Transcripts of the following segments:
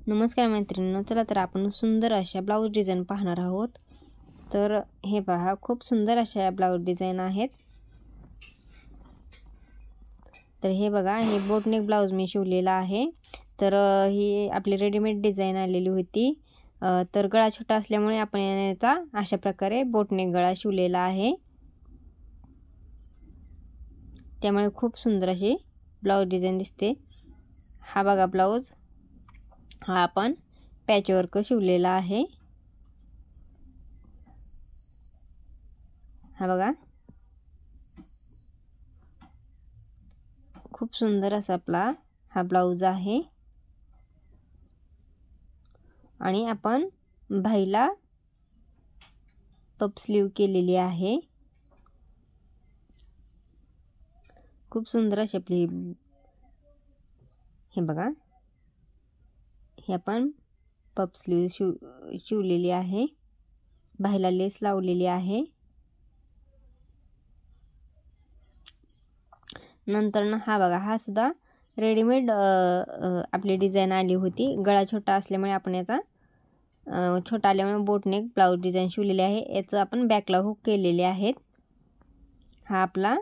नमस्कार मैत्रिणींनो, चला तर आपण सुंदर अशा ब्लाऊज डिझाईन पाहणार आहोत। तर हे पहा, खूप सुंदर अशा ब्लाऊज डिझाईन आहेत। तर हे बघा, हे बोटनेक ब्लाऊज मी शिवलेला आहे। तर ही आपली रेडीमेड डिझाईन आलेली होती। तर गळा छोटा असल्यामुळे आपण याचा अशा प्रकारे बोटनेक गळा शिवलेला आहे। त्यामुळे खूप सुंदर अशी ब्लाऊज डिझाईन दिसते। हा बघा ब्लाऊज, हा आपण पॅचवर्क शिवलेला आहे। हा बघा, खूप सुंदर असा आपला हा ब्लाऊज आहे। आणि आपण बाहीला पफ स्लीव केलेली आहे। खूप सुंदर अशी आपली हे बघा, हे आपण पफ स्लीव शिवलेली आहे। बाहीला लेस लावलेली आहे। नंतर हा बघा, हा सुद्धा रेडीमेड आपली डिझाईन आली होती। गळा छोटा असल्यामुळे आपण याचा छोटा आल्यामुळे बोटनेक ब्लाऊज डिझाईन शिवलेली आहे। याचं आपण बॅकला हुक केलेले आहेत। हा आपला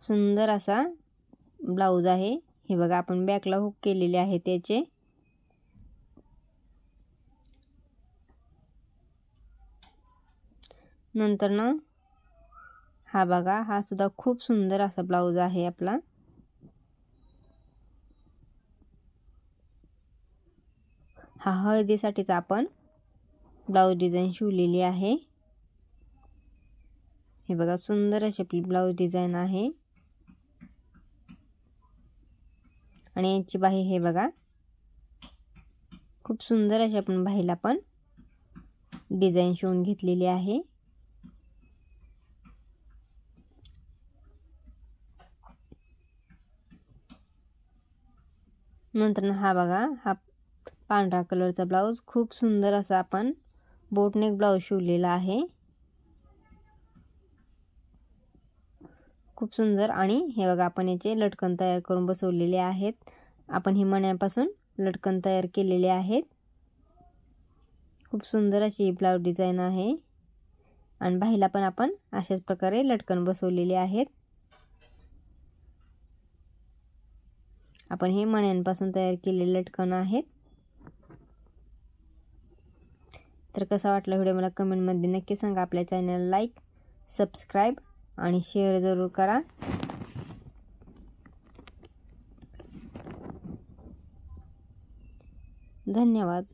सुंदर असा ब्लाऊज आहे। हे बघा, आपण बॅकला हुक केलेले आहे त्याचे। नंतर हा बघा, हा सुद्धा खूप सुंदर असा ब्लाऊज आहे आपला। हा हळदीसाठीचा आपण ब्लाऊज डिझाईन शिवलेली आहे। हे बघा, सुंदर अशी आपली ब्लाऊज डिझाईन आहे। आणि याची बाही हे बघा, खूप सुंदर अशी आपण बाहीला पण डिझाईन शिवून घेतलेली आहे। नंतर हा बघा, हा पांढरा कलरचा ब्लाऊज, खूप सुंदर असा आपण बोटनेक ब्लाऊज शिवलेला आहे। खूप सुंदर। आणि हे बघा, आपण याचे लटकन तयार करून बसवलेले आहेत। आपण ही मण्यापासून लटकन तयार केलेले आहेत। खूप सुंदर अशी ब्लाऊज डिझाईन आहे। आणि बाहीला पण आपण अशाच प्रकारे लटकन बसवलेले आहेत। आपण हे मण्यांपासून तयार केलेले लटकन आहेत। तर कसा वाटला व्हिडिओ मला कमेंटमध्ये नक्की सांगा। आपल्या चॅनलला लाईक, सबस्क्राईब आणि शेअर जरूर करा। धन्यवाद।